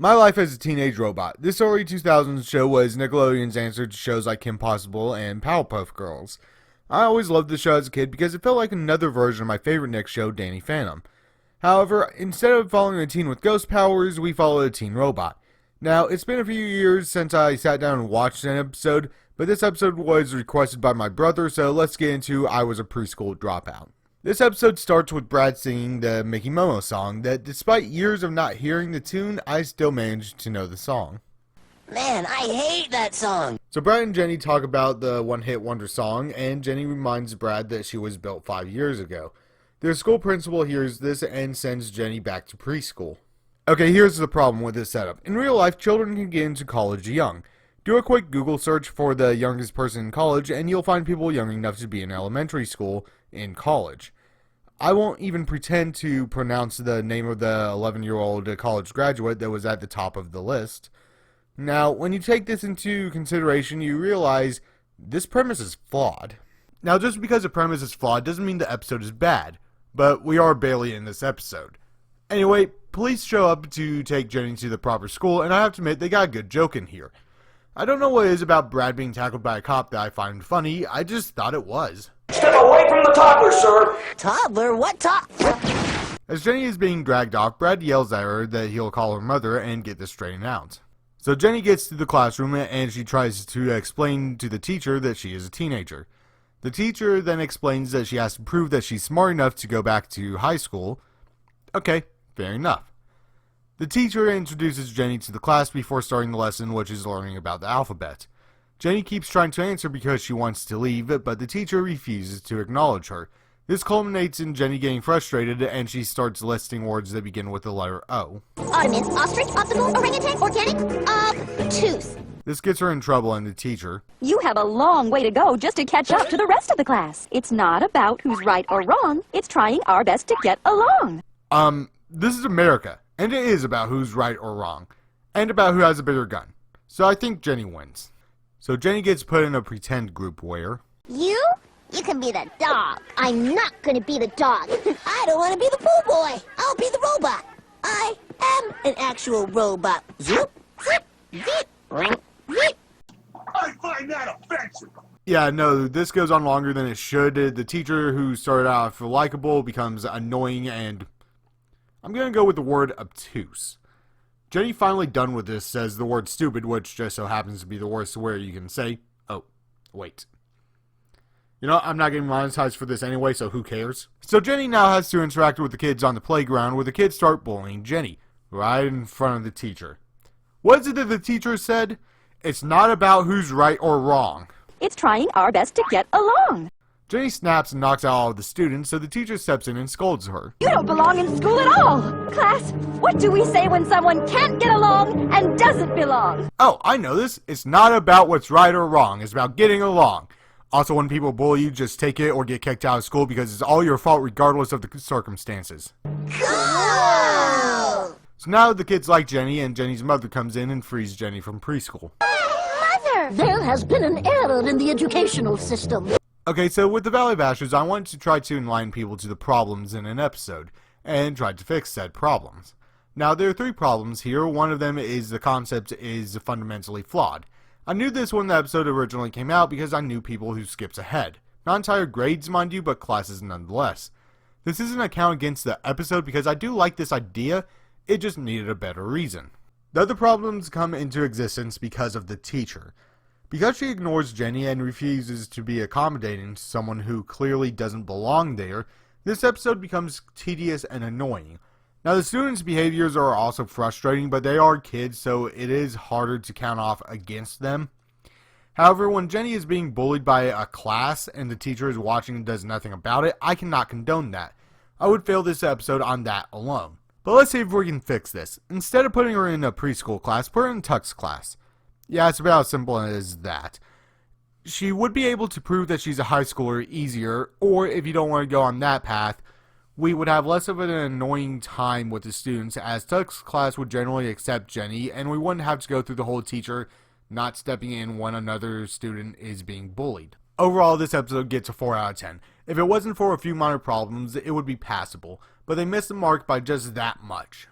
My Life as a Teenage Robot. This early 2000s show was Nickelodeon's answer to shows like Kim Possible and Powerpuff Girls. I always loved the show as a kid because it felt like another version of my favorite Nick show, Danny Phantom. However, instead of following a teen with ghost powers, we followed a teen robot. Now, it's been a few years since I sat down and watched an episode, but this episode was requested by my brother, so let's get into I Was a Preschool Dropout. This episode starts with Brad singing the Mickey Momo song that, despite years of not hearing the tune, I still managed to know the song. Man, I hate that song. So Brad and Jenny talk about the one-hit wonder song, and Jenny reminds Brad that she was built 5 years ago. Their school principal hears this and sends Jenny back to preschool. Okay, here's the problem with this setup. In real life, children can get into college young. Do a quick Google search for the youngest person in college, and you'll find people young enough to be in elementary school in college. I won't even pretend to pronounce the name of the 11-year-old college graduate that was at the top of the list. Now, when you take this into consideration, you realize this premise is flawed. Now, just because a premise is flawed doesn't mean the episode is bad, but we are barely in this episode. Anyway, police show up to take Jenny to the proper school, and I have to admit, they got a good joke in here. I don't know what it is about Brad being tackled by a cop that I find funny, I just thought it was. Step away from the toddler, sir! Toddler? What As Jenny is being dragged off, Brad yells at her that he'll call her mother and get this straightened out. So Jenny gets to the classroom and she tries to explain to the teacher that she is a teenager. The teacher then explains that she has to prove that she's smart enough to go back to high school. Okay, fair enough. The teacher introduces Jenny to the class before starting the lesson, which is learning about the alphabet. Jenny keeps trying to answer because she wants to leave, but the teacher refuses to acknowledge her. This culminates in Jenny getting frustrated, and she starts listing words that begin with the letter O. Ottoman, ostrich, optimal, orangutan, organic, obtuse. This gets her in trouble, and the teacher, You have a long way to go just to catch up to the rest of the class. It's not about who's right or wrong. It's trying our best to get along. This is America, and it is about who's right or wrong, and about who has a bigger gun. So I think Jenny wins. So Jenny gets put in a pretend group where... You? You can be the dog. I'm not gonna be the dog. I don't want to be the pool boy. I'll be the robot. I am an actual robot. Zoop, zip, zip, ring, zip. I find that offensive! Yeah, no, this goes on longer than it should. The teacher who started off likable becomes annoying, and I'm gonna go with the word obtuse. Jenny, finally done with this, says the word stupid, which just so happens to be the worst swear you can say. Oh, wait. You know, I'm not getting monetized for this anyway, so who cares? So Jenny now has to interact with the kids on the playground, where the kids start bullying Jenny, right in front of the teacher. What is it that the teacher said? It's not about who's right or wrong. It's trying our best to get along. Jenny snaps and knocks out all of the students, so the teacher steps in and scolds her. You don't belong in school at all. Class, what do we say when someone can't get along and doesn't belong? Oh, I know this. It's not about what's right or wrong. It's about getting along. Also, when people bully you, just take it or get kicked out of school because it's all your fault regardless of the circumstances. Cool! So now the kids like Jenny, and Jenny's mother comes in and frees Jenny from preschool. Mother! There has been an error in the educational system. Okay, so with the Valley Bashers, I wanted to try to enlighten people to the problems in an episode, and tried to fix said problems. Now, there are 3 problems here. One of them is the concept is fundamentally flawed. I knew this when the episode originally came out because I knew people who skipped ahead. Not entire grades, mind you, but classes nonetheless. This isn't a count against the episode because I do like this idea, it just needed a better reason. The other problems come into existence because of the teacher. Because she ignores Jenny and refuses to be accommodating to someone who clearly doesn't belong there, this episode becomes tedious and annoying. Now, the students' behaviors are also frustrating, but they are kids, so it is harder to count off against them. However, when Jenny is being bullied by a class and the teacher is watching and does nothing about it, I cannot condone that. I would fail this episode on that alone. But let's see if we can fix this. Instead of putting her in a preschool class, put her in Tuck's class. Yeah, it's about as simple as that. She would be able to prove that she's a high schooler easier, or if you don't want to go on that path, we would have less of an annoying time with the students, as Tuck's class would generally accept Jenny, and we wouldn't have to go through the whole teacher not stepping in when another student is being bullied. Overall, this episode gets a 4 out of 10. If it wasn't for a few minor problems, it would be passable, but they missed the mark by just that much.